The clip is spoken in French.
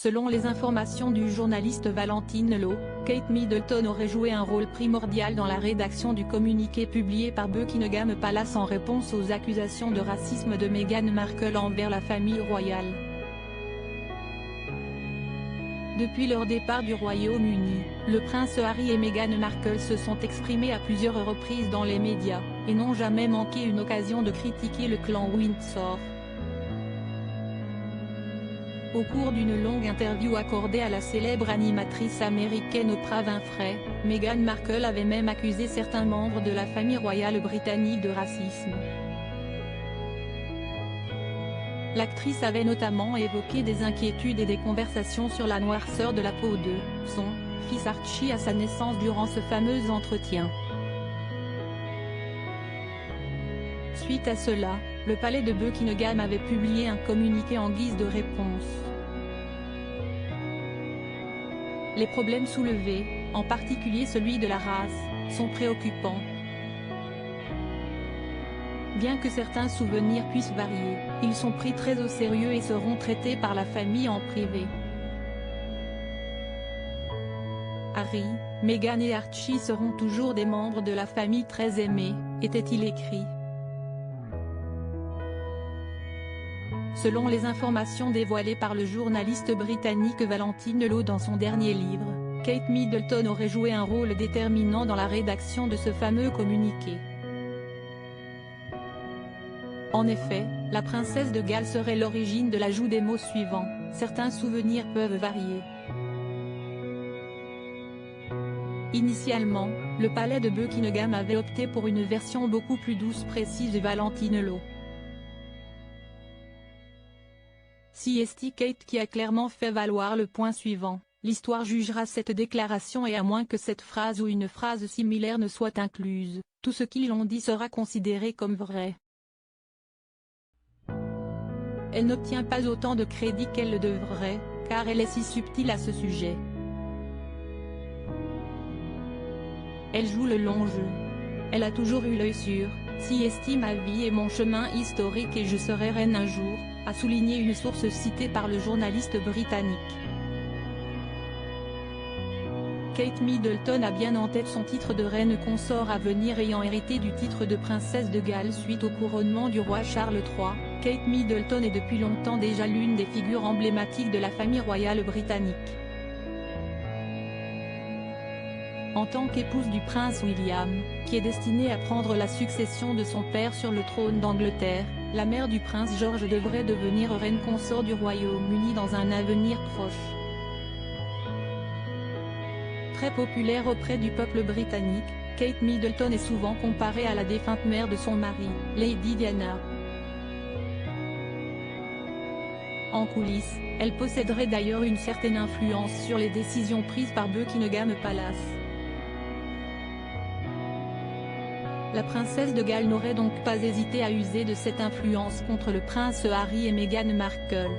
Selon les informations du journaliste Valentine Low, Kate Middleton aurait joué un rôle primordial dans la rédaction du communiqué publié par Buckingham Palace en réponse aux accusations de racisme de Meghan Markle envers la famille royale. Depuis leur départ du Royaume-Uni, le prince Harry et Meghan Markle se sont exprimés à plusieurs reprises dans les médias, et n'ont jamais manqué une occasion de critiquer le clan Windsor. Au cours d'une longue interview accordée à la célèbre animatrice américaine Oprah Winfrey, Meghan Markle avait même accusé certains membres de la famille royale britannique de racisme. L'actrice avait notamment évoqué des inquiétudes et des conversations sur la noirceur de la peau de son fils Archie à sa naissance durant ce fameux entretien. Suite à cela, le palais de Buckingham avait publié un communiqué en guise de réponse. Les problèmes soulevés, en particulier celui de la race, sont préoccupants. Bien que certains souvenirs puissent varier, ils sont pris très au sérieux et seront traités par la famille en privé. Harry, Meghan et Archie seront toujours des membres de la famille très aimés, était-il écrit. Selon les informations dévoilées par le journaliste britannique Valentine Low dans son dernier livre, Kate Middleton aurait joué un rôle déterminant dans la rédaction de ce fameux communiqué. En effet, la princesse de Galles serait l'origine de l'ajout des mots suivants, « Certains souvenirs peuvent varier ». Initialement, le palais de Buckingham avait opté pour une version beaucoup plus douce, précise Valentine Low. CST Kate qui a clairement fait valoir le point suivant, l'histoire jugera cette déclaration et à moins que cette phrase ou une phrase similaire ne soit incluse, tout ce qu'ils ont dit sera considéré comme vrai. Elle n'obtient pas autant de crédit qu'elle le devrait, car elle est si subtile à ce sujet. Elle joue le long jeu. Elle a toujours eu l'œil sur « CST ma vie et mon chemin historique et je serai reine un jour », a souligné une source citée par le journaliste britannique. Kate Middleton a bien en tête son titre de reine consort à venir ayant hérité du titre de princesse de Galles suite au couronnement du roi Charles III. Kate Middleton est depuis longtemps déjà l'une des figures emblématiques de la famille royale britannique. En tant qu'épouse du prince William, qui est destinée à prendre la succession de son père sur le trône d'Angleterre, la mère du prince George devrait devenir reine consort du Royaume-Uni dans un avenir proche. Très populaire auprès du peuple britannique, Kate Middleton est souvent comparée à la défunte mère de son mari, Lady Diana. En coulisses, elle posséderait d'ailleurs une certaine influence sur les décisions prises par Buckingham Palace. La princesse de Galles n'aurait donc pas hésité à user de cette influence contre le prince Harry et Meghan Markle.